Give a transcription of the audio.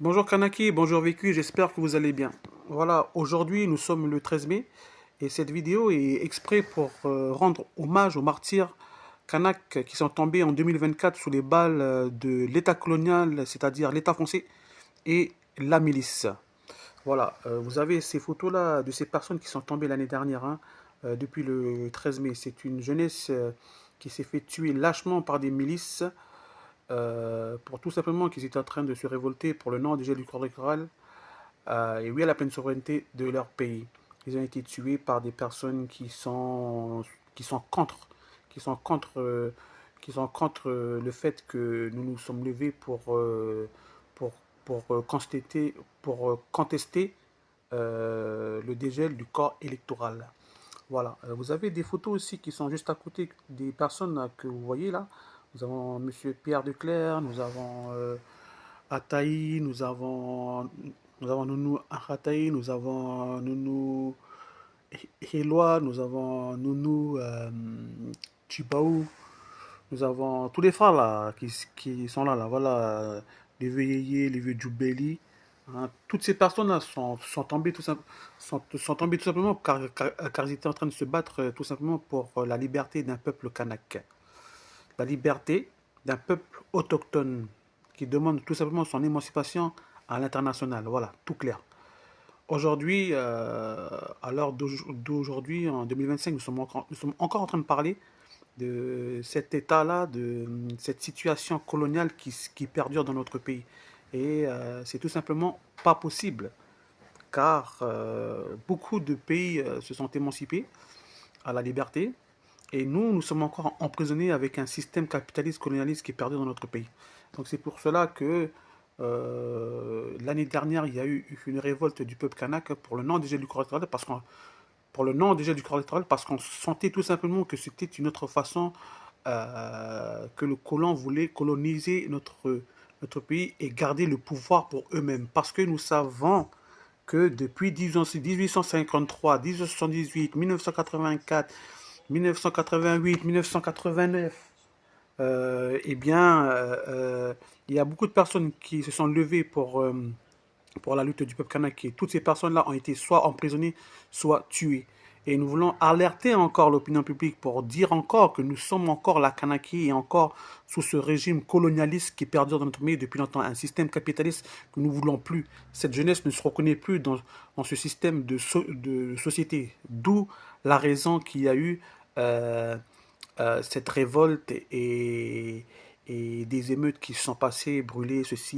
Bonjour Kanaki, bonjour Vécu, j'espère que vous allez bien. Voilà, aujourd'hui nous sommes le 13 mai et cette vidéo est exprès pour rendre hommage aux martyrs Kanak qui sont tombés en 2024 sous les balles de l'État colonial, c'est-à-dire l'État français et la milice. Voilà, vous avez ces photos-là de ces personnes qui sont tombées l'année dernière, hein, depuis le 13 mai. C'est une jeunesse qui s'est fait tuer lâchement par des milices pour tout simplement qu'ils étaient en train de se révolter pour le nom déjà du corps électoral et oui à la pleine souveraineté de leur pays. Ils ont été tués par des personnes qui sont contre, qui sont contre, qui sont contre le fait que nous nous sommes levés pour, pour contester le dégel du corps électoral. Voilà. Vous avez des photos aussi qui sont juste à côté des personnes que vous voyez là. Nous avons Monsieur Pierre Declercq, nous avons Ataï, nous avons Nounou Ataï, nous avons Nounou Helwa, nous avons Nounou Chibaou, nous avons tous les frères là qui sont là, voilà, les vieux Yéyé, les vieux Djoubeli. Hein. Toutes ces personnes-là sont tombées sont tombées tout simplement car ils étaient en train de se battre tout simplement pour la liberté d'un peuple kanak. La liberté d'un peuple autochtone qui demande tout simplement son émancipation à l'international. Voilà, tout clair. Aujourd'hui, à l'heure d'aujourd'hui, en 2025, nous sommes encore en train de parler de cet état-là, de cette situation coloniale qui perdure dans notre pays. Et c'est tout simplement pas possible, car beaucoup de pays se sont émancipés à la liberté, et nous, nous sommes encore emprisonnés avec un système capitaliste colonialiste qui perdure dans notre pays. Donc c'est pour cela que l'année dernière, il y a eu une révolte du peuple kanak pour le nom déjà du corps électoral, pour le nom déjà du corps électoral, parce qu'on sentait tout simplement que c'était une autre façon que le colon voulait coloniser notre pays et garder le pouvoir pour eux-mêmes. Parce que nous savons que depuis 1853, 1878, 1984, 1988, 1989, eh bien, il y a beaucoup de personnes qui se sont levées pour la lutte du peuple kanak. Et toutes ces personnes-là ont été soit emprisonnées, soit tuées. Et nous voulons alerter encore l'opinion publique pour dire encore que nous sommes encore la Kanaki et encore sous ce régime colonialiste qui perdure dans notre pays depuis longtemps, un système capitaliste que nous ne voulons plus. Cette jeunesse ne se reconnaît plus dans ce système de société. D'où la raison qu'il y a eu cette révolte et des émeutes qui se sont passées, brûlées, ceci.